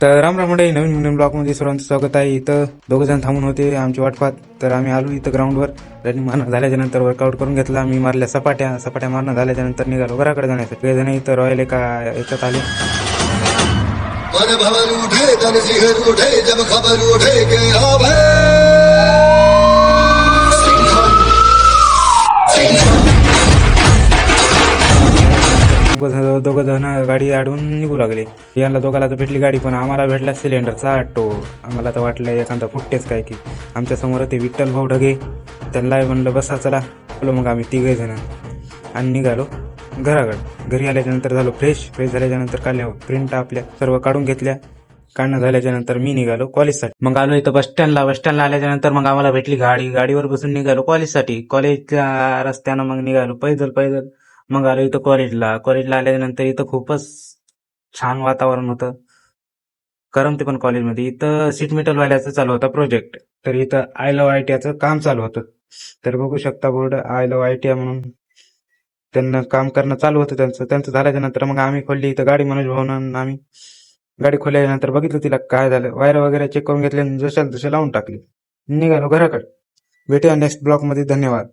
तर राम राम मंडळी, नवीन ब्लॉग मध्ये सर्वांचं स्वागत आहे. इथं दोघ जण थांबून होते आमची वाट पाहत. तर आम्ही आलो इथं ग्राउंडवर. रनिंग मारणं झाल्याच्या नंतर वर्कआउट करून घेतला. मी मारल्या सपाट्या मारणं झाल्याच्या नंतर निघालो घराकडे जाण्यासाठी. काही जण इथं रॉयल एका याच्यात आले. मन भवन उठे तन सिहर उठे जब खबर उठे के अब दोघं जण गाडी अडवून निघू लागले. यांना दोघाला तर भेटली गाडी, पण आम्हाला भेटला सिलेंडरचा ऑटो. आम्हाला तर वाटलं एखादा फुटतेच काय की. आमच्या समोर ते विठ्ठल भाऊ ढगे, त्यांना म्हणलं बसा चला. बोलो मग आम्ही तिघे जण आणि निघालो घराकडे. घरी आल्याच्या नंतर झालो फ्रेश झाल्याच्या नंतर काढल्या प्रिंट आपल्या सर्व काढून घेतल्या. काढणं झाल्याच्या नंतर मी निघालो कॉलेजसाठी. मग आलो इथं बस स्टँडला आल्याच्या नंतर मग आम्हाला भेटली गाडीवर बसून निघालो कॉलेजसाठी. कॉलेजच्या रस्त्यानं मग निघालो पैदल. मग आलो इथं कॉलेजला आल्याच्या नंतर इथं खूपच छान वातावरण होतं. करमते पण कॉलेजमध्ये. इथं सीट मेटल वाल्याचं चालू होता प्रोजेक्ट. तर इथं आय लव्ह आयटीआयचं काम चालू होतं. तर बघू शकता बोर्ड आय लव्ह आयटीआय म्हणून. त्यांना काम करणं चालू होतं त्यांचं झाल्याच्या नंतर मग आम्ही खोलली इथं गाडी. मनोज भाऊन आम्ही गाडी खोलल्याच्या नंतर बघितलं तिला काय झालं. वायर वगैरे चेक करून घेतले, जसे लावून टाकले. निघालो घराकडे. भेटूया नेक्स्ट ब्लॉग मध्ये. धन्यवाद.